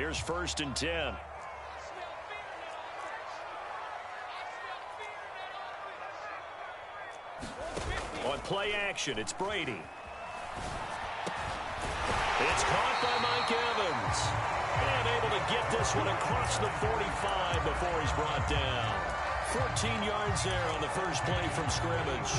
Here's 1st and 10. On play action, it's Brady. It's caught by Mike Evans. And able to get this one across the 45 before he's brought down. 14 yards there on the first play from scrimmage.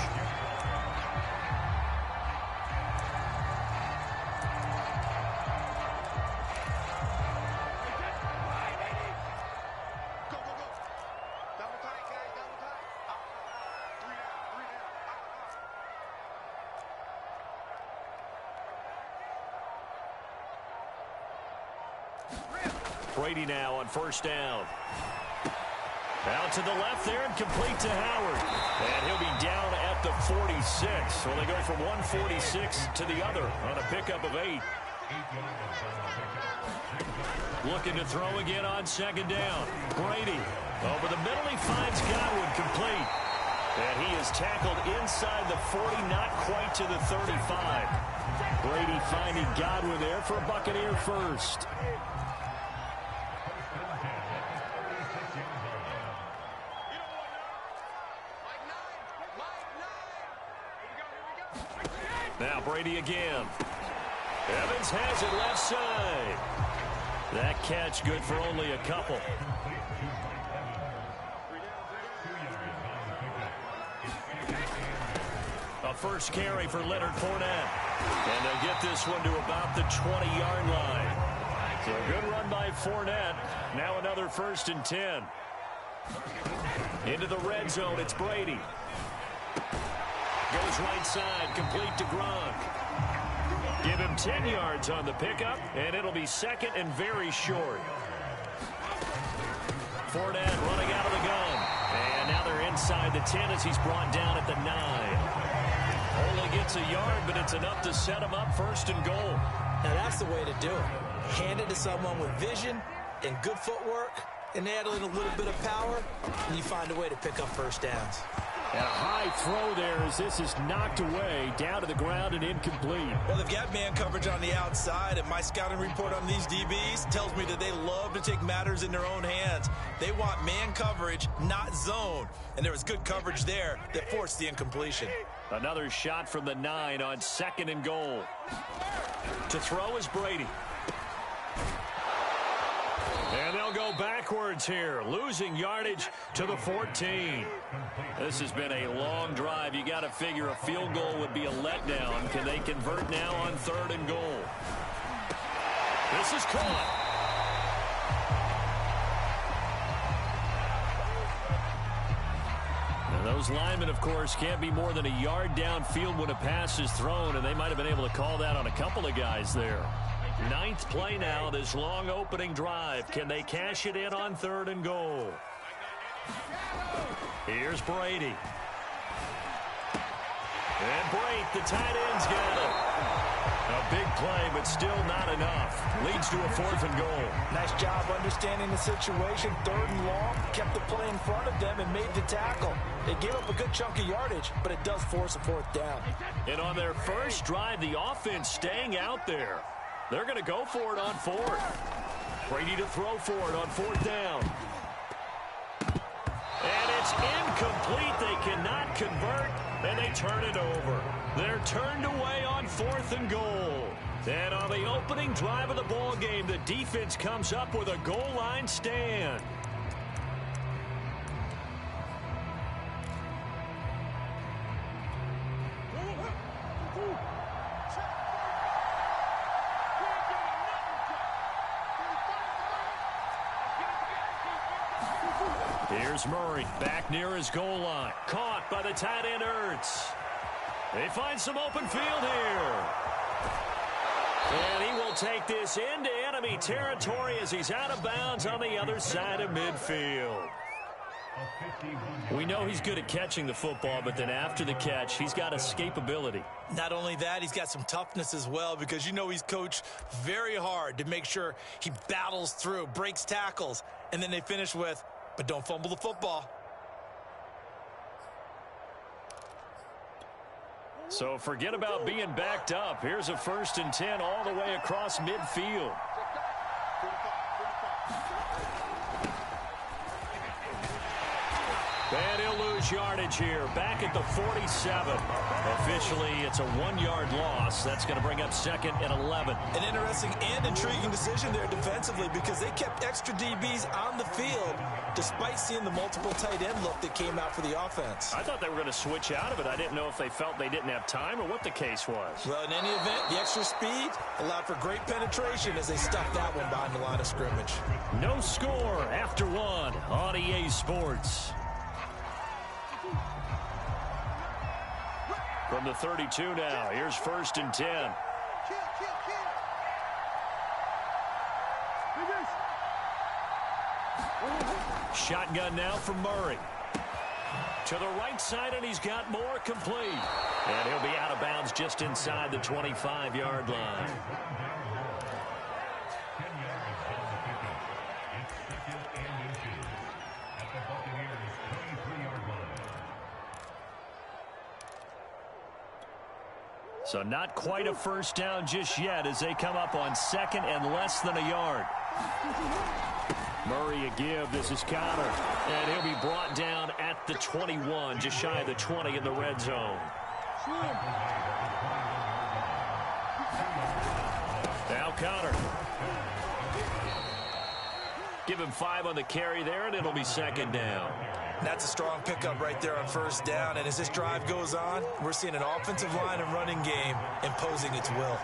Brady now on 1st down. Out to the left there and complete to Howard. And he'll be down at the 46. So they go from 146 to the other on a pickup of 8. Looking to throw again on 2nd down. Brady over the middle. He finds Godwin complete. And he is tackled inside the 40, not quite to the 35. Brady finding Godwin there for a Buccaneer first. Now Brady again. Evans has it left side. That catch good for only a couple. A first carry for Leonard Fournette. And they'll get this one to about the 20-yard line. So a good run by Fournette. Now another 1st and 10. Into the red zone, it's Brady. Goes right side, complete to Gronk. Give him 10 yards on the pickup, and it'll be 2nd and very short. Fournette running out of the gun. And now they're inside the 10 as he's brought down at the 9. Only gets a yard, but it's enough to set him up 1st and goal. Now that's the way to do it. Hand it to someone with vision and good footwork, and add in a little bit of power, and you find a way to pick up 1st downs. And a high throw there as this is knocked away, down to the ground and incomplete. Well, they've got man coverage on the outside, and my scouting report on these DBs tells me that they love to take matters in their own hands. They want man coverage, not zone. And there was good coverage there that forced the incompletion. Another shot from the 9 on 2nd and goal. To throw is Brady. And they'll go backwards here, losing yardage to the 14. This has been a long drive. You got to figure a field goal would be a letdown. Can they convert now on 3rd and goal? This is caught. And those linemen, of course, can't be more than a yard downfield when a pass is thrown, and they might have been able to call that on a couple of guys there. 9th play now, this long opening drive. Can they cash it in on 3rd and goal? Here's Brady. And Brate, the tight end's got it. A big play, but still not enough. Leads to a 4th and goal. Nice job understanding the situation. 3rd and long, kept the play in front of them and made the tackle. They gave up a good chunk of yardage, but it does force a 4th down. And on their first drive, the offense staying out there. They're going to go for it on 4th. Brady to throw for it on 4th down. And it's incomplete. They cannot convert, and they turn it over. They're turned away on 4th and goal. And on the opening drive of the ball game, the defense comes up with a goal line stand. Here's Murray, back near his goal line. Caught by the tight end, Ertz. They find some open field here. And he will take this into enemy territory as he's out of bounds on the other side of midfield. We know he's good at catching the football, but then after the catch, he's got escapability. Not only that, he's got some toughness as well, because you know he's coached very hard to make sure he battles through, breaks tackles, and then they finish with, but don't fumble the football. So forget about being backed up. Here's a 1st and 10 all the way across midfield. And he'll lose yardage here. Back at the 47. Officially, it's a 1-yard loss. That's going to bring up 2nd and 11. An interesting and intriguing decision there defensively because they kept extra DBs on the field despite seeing the multiple tight end look that came out for the offense. I thought they were going to switch out of it. I didn't know if they felt they didn't have time or what the case was. Well, in any event, the extra speed allowed for great penetration as they stuffed that one behind the line of scrimmage. No score after 1 on EA Sports. From the 32 now, here's 1st and 10. Shotgun now from Murray. To the right side, and he's got more complete. And he'll be out of bounds just inside the 25-yard line. So not quite a first down just yet as they come up on 2nd and less than a yard. Murray a give. This is Connor. And he'll be brought down at the 21, just shy of the 20 in the red zone. Now Connor. Give him 5 on the carry there, and it'll be 2nd down. That's a strong pickup right there on 1st down. And as this drive goes on, we're seeing an offensive line and running game imposing its will.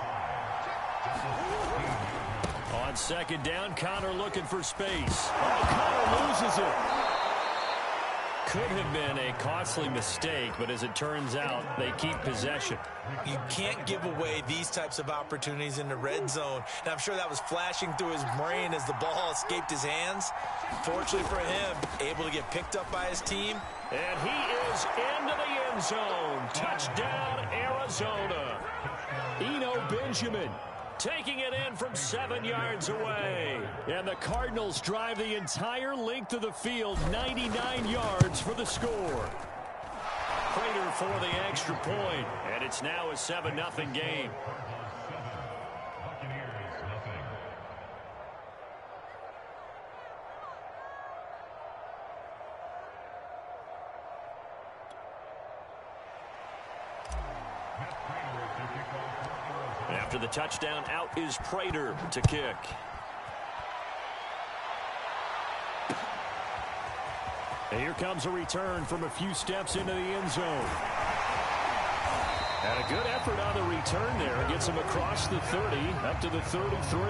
On 2nd down, Connor looking for space. Oh, Connor loses it. Could have been a costly mistake, but as it turns out, they keep possession. You can't give away these types of opportunities in the red zone. And I'm sure that was flashing through his brain as the ball escaped his hands. Fortunately for him, able to get picked up by his team. And he is into the end zone. Touchdown, Arizona. Eno Benjamin taking it in from 7 yards away. And the Cardinals drive the entire length of the field, 99 yards for the score. Prater for the extra point, and it's now a 7-0 game. After the touchdown, out is Prater to kick. And here comes a return from a few steps into the end zone. And a good effort on the return there. Gets him across the 30, up to the 33.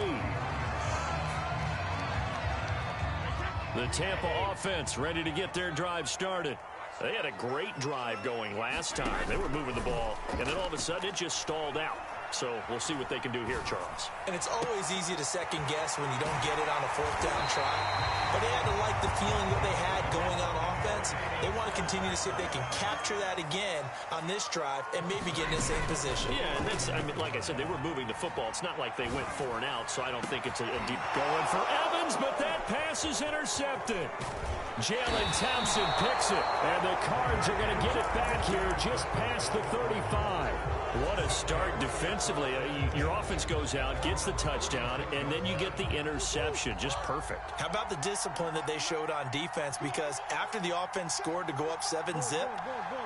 The Tampa offense ready to get their drive started. They had a great drive going last time. They were moving the ball, and then all of a sudden it just stalled out. So we'll see what they can do here, Charles. And it's always easy to second guess when you don't get it on a 4th down try. But they had to like the feeling that they had going on offense. They want to continue to see if they can capture that again on this drive and maybe get in the same position. Yeah, and that's, I mean, like I said, they were moving the football. It's not like they went 4 and out, so I don't think it's a deep going for Evans, but that pass is intercepted. Jalen Thompson picks it, and the Cards are going to get it back here just past the 35. What a start defensively. Your offense goes out, gets the touchdown, and then you get the interception. Just perfect. How about the discipline that they showed on defense? Because after the offense scored to go up 7-zip,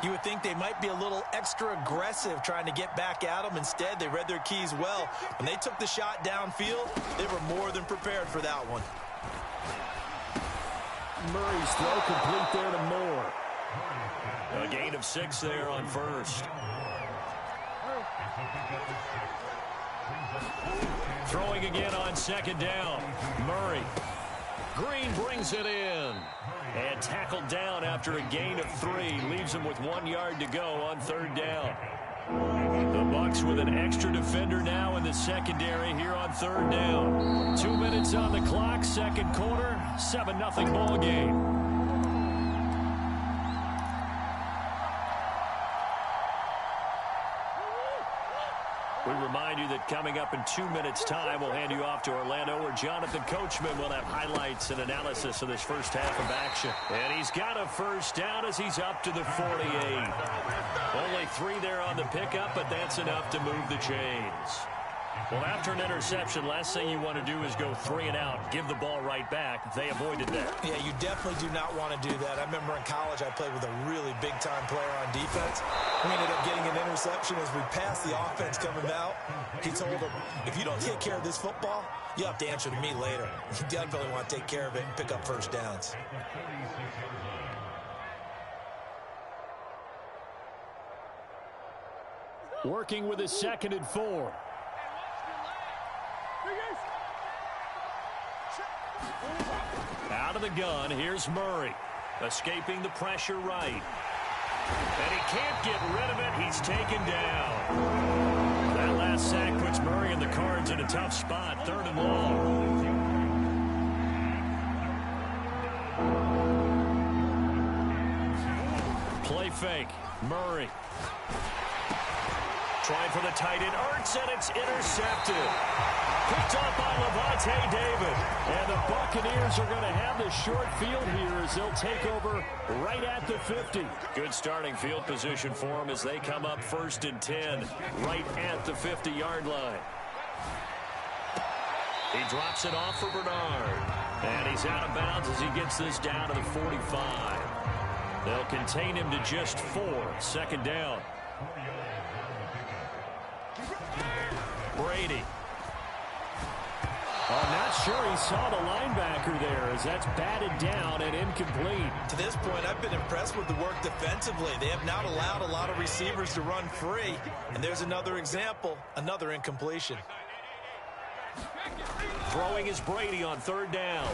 you would think they might be a little extra aggressive trying to get back at them. Instead, they read their keys well. When they took the shot downfield, they were more than prepared for that one. Murray's throw complete there to Moore. A gain of 6 there on 1st. Throwing again on 2nd down. Murray. Green brings it in. And tackled down after a gain of 3. Leaves him with 1 yard to go on 3rd down. The Bucs with an extra defender now in the secondary here on 3rd down. 2 minutes on the clock, 2nd quarter, 7-0 ball game. We remind you that coming up in 2 minutes' time, we'll hand you off to Orlando, where Jonathan Coachman will have highlights and analysis of this first half of action. And he's got a 1st down as he's up to the 48. Only 3 there on the pickup, but that's enough to move the chains. Well, after an interception, last thing you want to do is go 3 and out, give the ball right back. They avoided that. Yeah, you definitely do not want to do that. I remember in college I played with a really big-time player on defense. We ended up getting an interception as we passed the offense coming out. He told him, if you don't take care of this football, you have to answer to me later. You definitely want to take care of it and pick up first downs. Working with a 2nd and 4. Out of the gun, here's Murray. Escaping the pressure right. And he can't get rid of it. He's taken down. That last sack puts Murray and the Cards in a tough spot. 3rd and long. Play fake. Murray. Trying for the tight end. Ertz, and it's intercepted. Picked up by Levante David. And the Buccaneers are going to have the short field here as they'll take over right at the 50. Good starting field position for them as they come up 1st and 10 right at the 50-yard line. He drops it off for Bernard. And he's out of bounds as he gets this down to the 45. They'll contain him to just 4. 2nd down. Brady. I'm not sure he saw the linebacker there as that's batted down and incomplete. To this point, I've been impressed with the work defensively. They have not allowed a lot of receivers to run free. And there's another example, another incompletion. Throwing is Brady on 3rd down.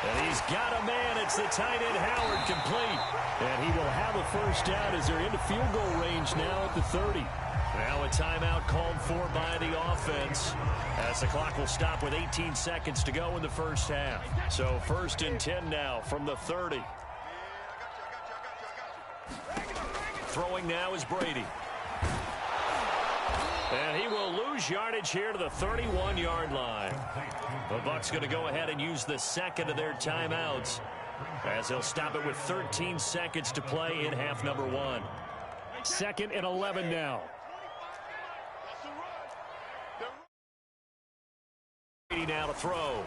And he's got a man. It's the tight end Howard complete. And he will have a first down as they're into field goal range now at the 30. Now a timeout called for by the offense as the clock will stop with 18 seconds to go in the first half. So 1st and 10 now from the 30. Throwing now is Brady. And he will lose yardage here to the 31-yard line. The Bucs going to go ahead and use the 2nd of their timeouts as they'll stop it with 13 seconds to play in half number 1. 2nd and 11 now. Now to throw.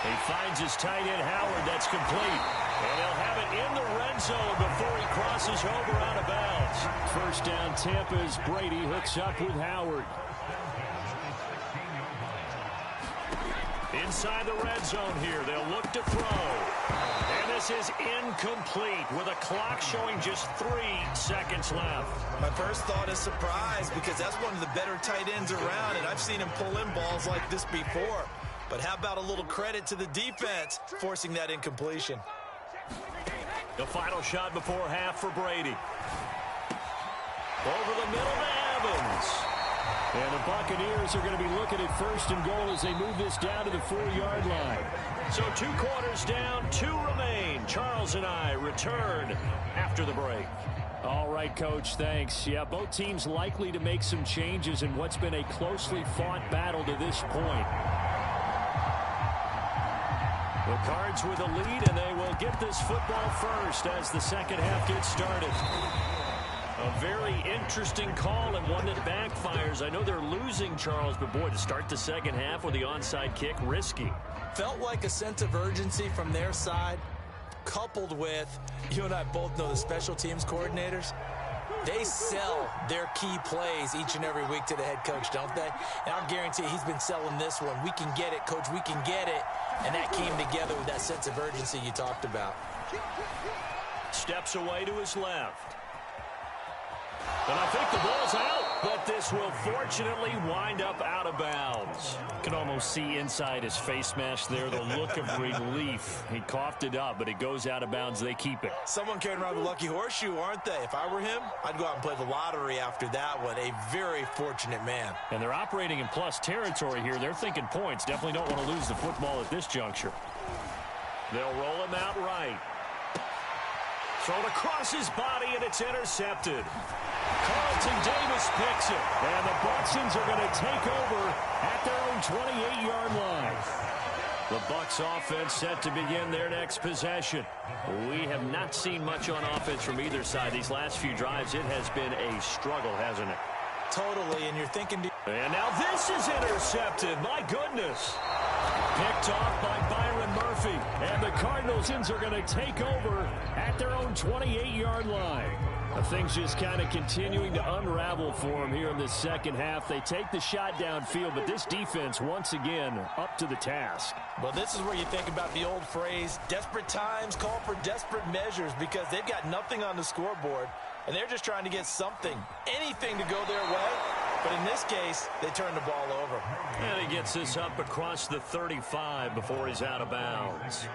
He finds his tight end Howard. That's complete. And he'll have it in the red zone before he crosses over out of bounds. 1st down Tampa as Brady hooks up with Howard. Inside the red zone here. They'll look to throw. And this is incomplete with a clock showing just 3 seconds left. My first thought is surprise because that's one of the better tight ends around, and I've seen him pull in balls like this before. But how about a little credit to the defense forcing that incompletion? The final shot before half for Brady. Over the middle to Evans. And the Buccaneers are going to be looking at 1st and goal as they move this down to the 4-yard line. So 2 quarters down, 2 remain. Charles and I return after the break. All right, Coach, thanks. Yeah, both teams likely to make some changes in what's been a closely fought battle to this point. The Cards with a lead, and they will get this football first as the 2nd half gets started. A very interesting call and one that backfires. I know they're losing, Charles, but boy, to start the 2nd half with the onside kick, risky. Felt like a sense of urgency from their side, coupled with, you and I both know the special teams coordinators. They sell their key plays each and every week to the head coach, don't they? And I'll guarantee he's been selling this one. We can get it, Coach, we can get it. And that came together with that sense of urgency you talked about. Steps away to his left. And I think the ball's out, but this will fortunately wind up out of bounds. You can almost see inside his face mask there the look of relief. He coughed it up, but it goes out of bounds. They keep it. Someone carrying around the lucky horseshoe, aren't they? If I were him, I'd go out and play the lottery after that one. A very fortunate man. And they're operating in plus territory here. They're thinking points. Definitely don't want to lose the football at this juncture. They'll roll him out right. Thrown across his body, and it's intercepted. Carlton Davis picks it. And the Bucsons are going to take over at their own 28-yard line. The Bucs offense set to begin their next possession. We have not seen much on offense from either side. These last few drives, it has been a struggle, hasn't it? Totally, and you're thinking... And now this is intercepted. My goodness. Picked off by Byron Murphy. And the Cardinals are going to take over at their own 28-yard line. Things just kind of continuing to unravel for them here in the second half. They take the shot downfield, but this defense, once again, up to the task. Well, this is where you think about the old phrase, desperate times call for desperate measures, because they've got nothing on the scoreboard, and they're just trying to get something, anything to go their way. But in this case, they turn the ball over. And he gets this up across the 35 before he's out of bounds.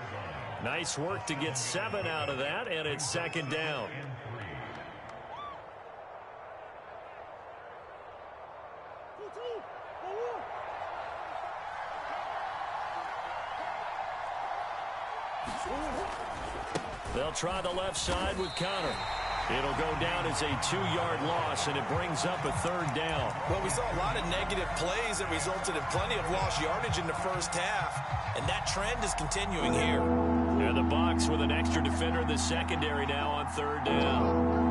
Nice work to get 7 out of that, and it's second down. They'll try the left side with Connor. It'll go down as a 2-yard loss, and it brings up a third down. Well, we saw a lot of negative plays that resulted in plenty of lost yardage in the first half, and that trend is continuing here. And the box with an extra defender in the secondary now on third down.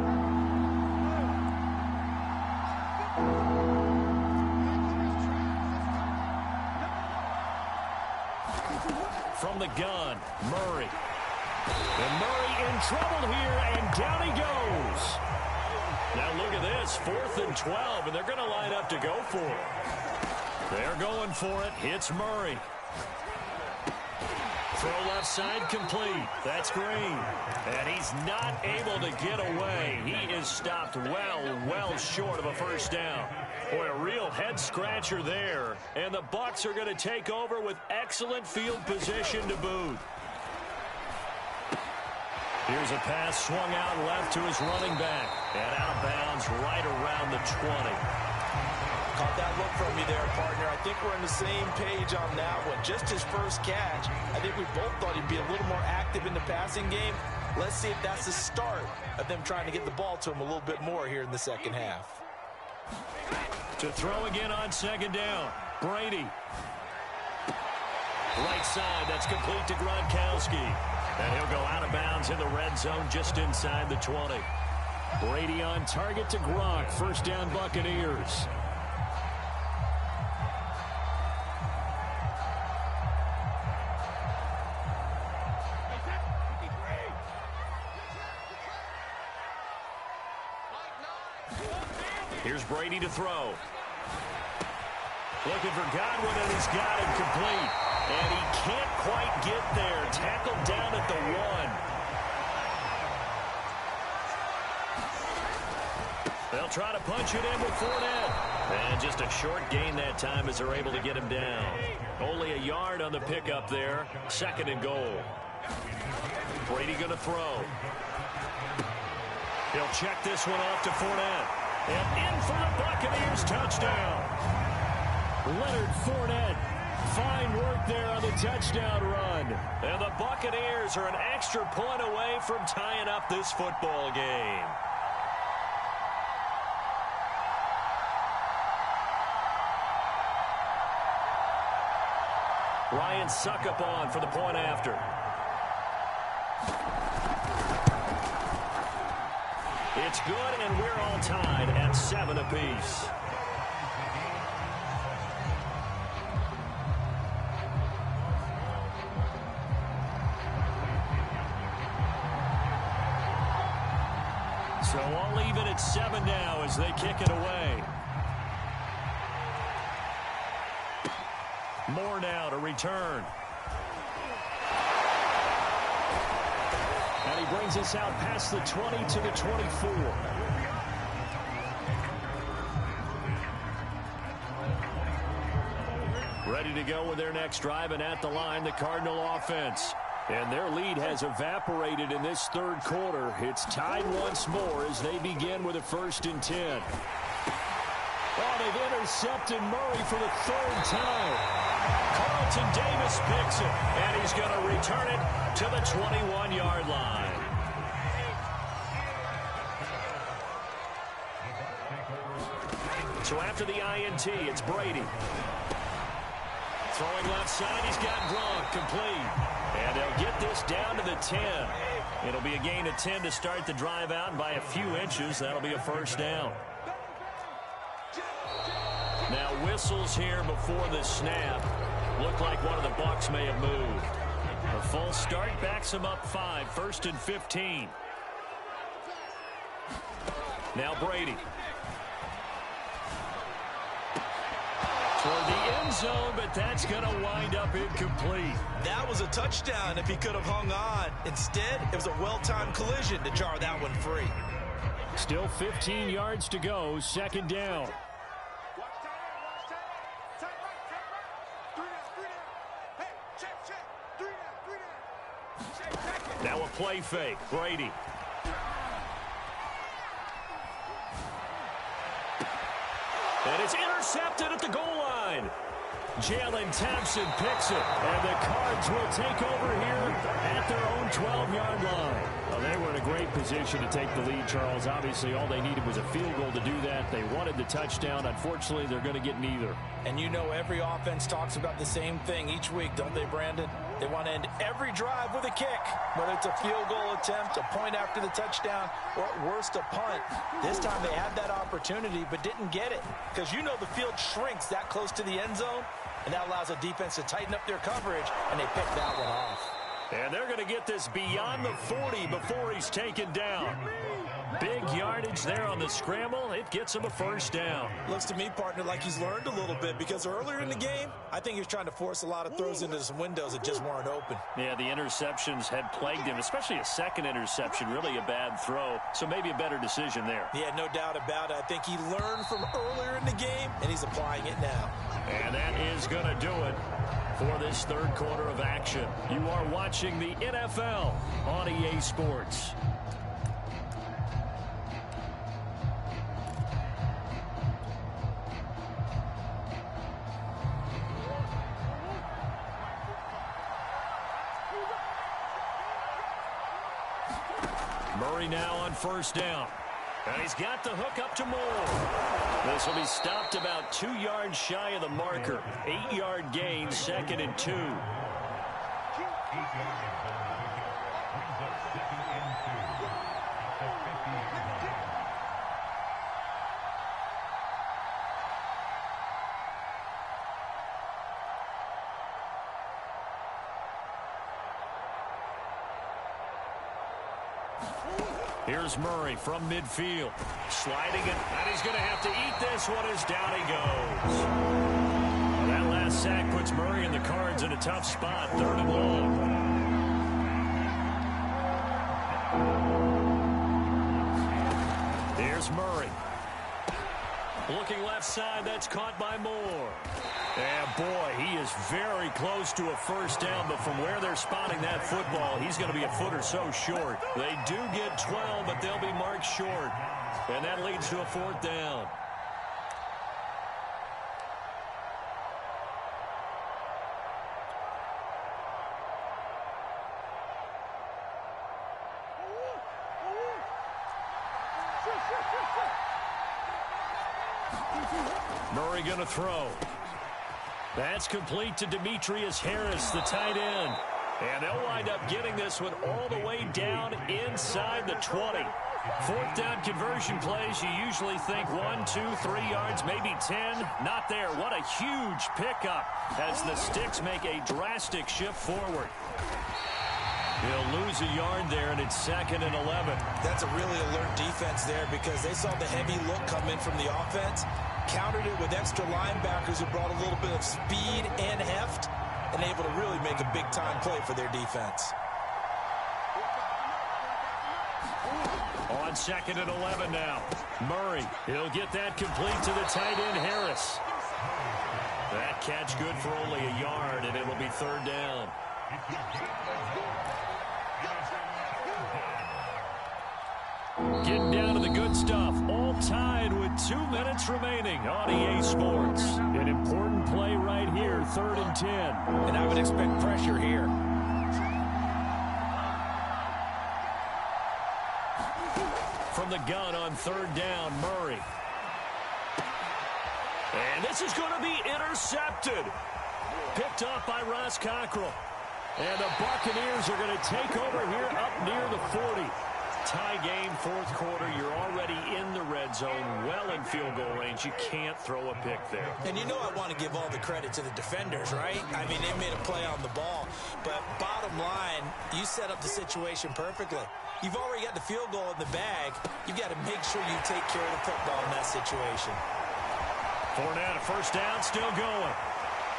From the gun, Murray. And Murray in trouble here, and down he goes. Now look at this, 4th and 12, and they're going to line up to go for it. They're going for it. Hits Murray. Throw left side complete. That's Green. And he's not able to get away. He is stopped well short of a first down. Boy, a real head-scratcher there. And the Bucs are going to take over with excellent field position to boot. Here's a pass swung out left to his running back. And out of bounds right around the 20. Caught that look from you there, partner. I think we're on the same page on that one. Just his first catch. I think we both thought he'd be a little more active in the passing game. Let's see if that's the start of them trying to get the ball to him a little bit more here in the second half. To throw again on second down. Brady. Right side, that's complete to Gronkowski. And he'll go out of bounds in the red zone just inside the 20. Brady on target to Gronk. First down, Buccaneers. Here's Brady to throw. Looking for Godwin, and he's got him complete. And he can't quite get there. Tackled down at the 1. They'll try to punch it in with Fournette. And just a short gain that time as they're able to get him down. Only a yard on the pickup there. 2nd and goal. Brady going to throw. He'll check this one off to Fournette. And in for the Buccaneers touchdown. Leonard Fournette. Fine work there on the touchdown run. And the Buccaneers are an extra point away from tying up this football game. Ryan Suckup on for the point after. It's good, and we're all tied at 7 apiece. So all even at 7 now as they kick it away. Moore now to return. And he brings us out past the 20 to the 24. Ready to go with their next drive, and at the line, the Cardinal offense. And their lead has evaporated in this third quarter. It's tied once more as they begin with a 1st and 10. Oh, they've intercepted Murray for the 3rd time. Carlton Davis picks it, and he's going to return it to the 21-yard line. So after the INT, it's Brady. Throwing left side, he's got Gronk complete. And they'll get this down to the 10. It'll be a gain of 10 to start the drive out, and by a few inches, that'll be a first down. Now whistles here before the snap. Looked like one of the Bucs may have moved. A full start backs him up 5, 1st and 15. Now Brady. Toward the end zone, but that's going to wind up incomplete. That was a touchdown if he could have hung on. Instead, it was a well-timed collision to jar that one free. Still 15 yards to go, 2nd down. Now a play fake. Brady. And it's intercepted at the goal line. Jalen Thompson picks it, and the Cards will take over here at their own 12-yard line. Well, they were in a great position to take the lead, Charles. Obviously, all they needed was a field goal to do that. They wanted the touchdown. Unfortunately, they're going to get neither. And you know every offense talks about the same thing each week, don't they, Brandon? They want to end every drive with a kick, whether it's a field goal attempt, a point after the touchdown, or at worst, a punt. This time they had that opportunity but didn't get it because you know the field shrinks that close to the end zone, and that allows a defense to tighten up their coverage, and they pick that one off. And they're going to get this beyond the 40 before he's taken down. Big yardage there on the scramble. It gets him a 1st down. Looks to me, partner, like he's learned a little bit because earlier in the game, I think he was trying to force a lot of throws into some windows that just weren't open. Yeah, the interceptions had plagued him, especially a second interception, really a bad throw. So maybe a better decision there. Yeah, no doubt about it. I think he learned from earlier in the game, and he's applying it now. And that is going to do it for this 3rd quarter of action. You are watching the NFL on EA Sports. Murray now on 1st down. And he's got the hook up to Moore. This will be stopped about 2 yards shy of the marker. 8-yard gain, 2nd and 2. Here's Murray from midfield. Sliding it, and he's going to have to eat this one as down he goes. Well, that last sack puts Murray and the Cards in a tough spot. 3rd and long. Here's Murray. Looking left side, that's caught by Moore. And boy, he is very close to a 1st down, but from where they're spotting that football, he's going to be a foot or so short. They do get 12, but they'll be marked short. And that leads to a 4th down. Murray going to throw. That's complete to Demetrius Harris, the tight end. And they'll wind up getting this one all the way down inside the 20. 4th down conversion plays, you usually think 1, 2, 3 yards, maybe 10. Not there. What a huge pickup as the Sticks make a drastic shift forward. He'll lose a yard there, and it's 2nd and 11. That's a really alert defense there because they saw the heavy look come in from the offense, countered it with extra linebackers who brought a little bit of speed and heft, and able to really make a big-time play for their defense. On 2nd and 11 now. Murray, he'll get that complete to the tight end, Harris. That catch good for only a yard, and it will be 3rd down. Getting down to the good stuff. All tied with 2 minutes remaining on EA Sports. An important play right here, 3rd and 10. And I would expect pressure here. From the gun on 3rd down, Murray. And this is going to be intercepted. Picked off by Ross Cockrell. And the Buccaneers are going to take over here up near the 40. Tie game, fourth quarter. You're already in the red zone, well in field goal range. You can't throw a pick there. And you know I want to give all the credit to the defenders, right? I mean, they made a play on the ball. But bottom line, you set up the situation perfectly. You've already got the field goal in the bag. You've got to make sure you take care of the football in that situation. Fournette, a first down, still going.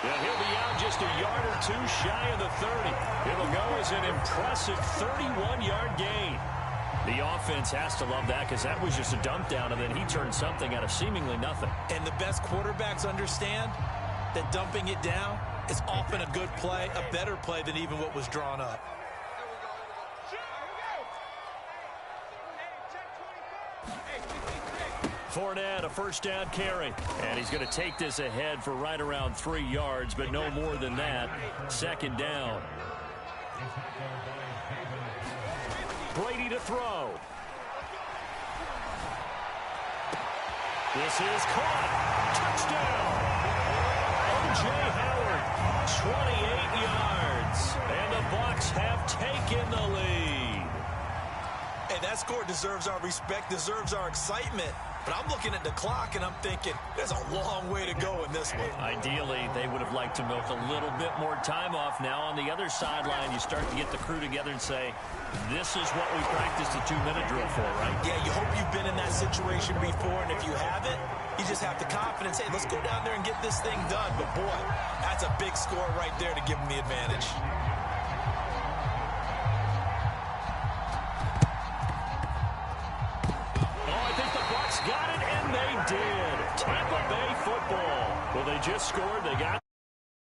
Yeah, he'll be out just a yard or two shy of the 30. It'll go as an impressive 31-yard gain. The offense has to love that because that was just a dump down, and then he turned something out of seemingly nothing. And the best quarterbacks understand that dumping it down is often a good play, a better play than even what was drawn up. Fournette, a first down carry. And he's going to take this ahead for right around 3 yards, but no more than that. Second down. Brady to throw. This is caught. Touchdown. O.J. Howard, 28 yards. And the Bucs have taken the lead. Hey, that score deserves our respect, deserves our excitement. But I'm looking at the clock, and I'm thinking, there's a long way to go in this one. Ideally, they would have liked to milk a little bit more time off. Now, on the other sideline, you start to get the crew together and say, this is what we practiced a 2-minute drill for, right? Yeah, you hope you've been in that situation before, and if you haven't, you just have the confidence, hey, let's go down there and get this thing done. But, boy, that's a big score right there to give them the advantage. Got it, and they did. Tampa Bay football. Well, they just scored. They got